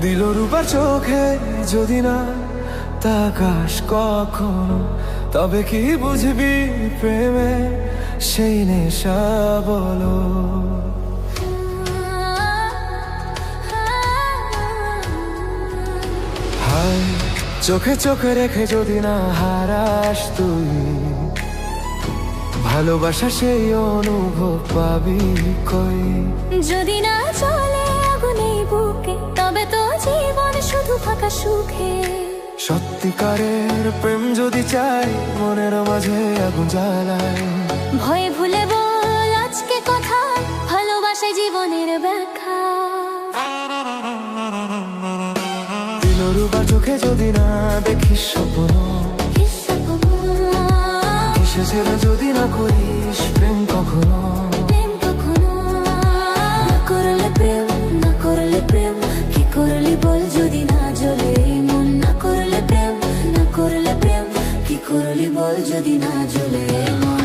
দিলরূপা চোখে যদি না তাকাস কখনো, তবে কি বুঝবি প্রেমে সেই নেশা বলো। হায় চোখে চোখে রেখে যদি না হারাস তুই, ভালোবাসা সেই অনুভব পাবি কই। যদি না চলে আগুনে বুকে, তবে তো জীবন শুধু ফাঁকা সুখে। সত্যিকারের প্রেম যদি চাই, মনের মাঝে আগুন জ্বালায়। ভয় ভুলে বল আজকে কথা, ভালোবাসায় জীবনের ব্যাখ্যা। দিলরূপা চোখে যদি না দেখিস স্বপ্ন, কিসে ছেড়ে যদি না করিস প্রেম কখনো। না করলে প্রেম, না করলে প্রেম, কি করলি বল যদি না জ্বলে মন। না করলে প্রেম, না করলে প্রেম, কি করলি বল যদি না জ্বলে মন।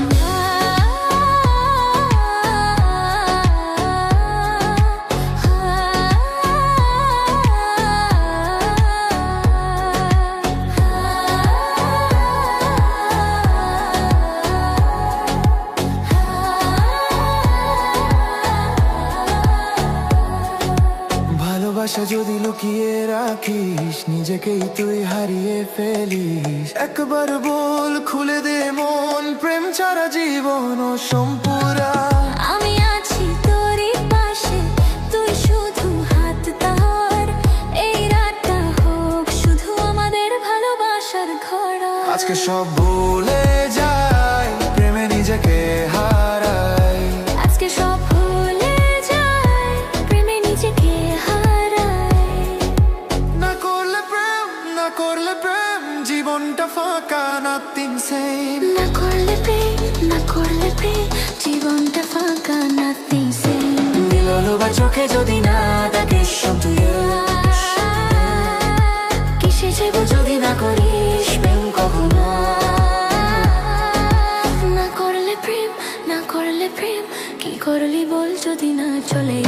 ভালোবাসা যদি লুকিয়ে রাখিস, নিজেকেই তুই হারিয়ে ফেলিস। একবার বল খুলে দে মন, প্রেম ছাড়া জীবন অসম্পূরা। আমি আছি তোরই পাশে, তুই শুধু হাত ধর। এই রাতটা হোক শুধু আমাদের ভালোবাসার ঘোড়া। আজকে সব ভুলে যাই, প্রেমে নিজেকে হারাই। আজকে সব ভুলে যাই, প্রেমে নিজেকে হারাই। না করলে প্রেম, না করলে প্রেম, জীবনটা ফাঁকা, নাথিং সেম। না করলে প্রেম, না করলে প্রেম, জীবনটা ফাঁকা, নাথিং সেম। দিলরূপা চোখে যদি না দেখিস স্বপ্ন, কিসে যাব যদি না করিস প্রেম কখনো। না করলে প্রেম, না করলে প্রেম, কি করলি বল যদি না চলে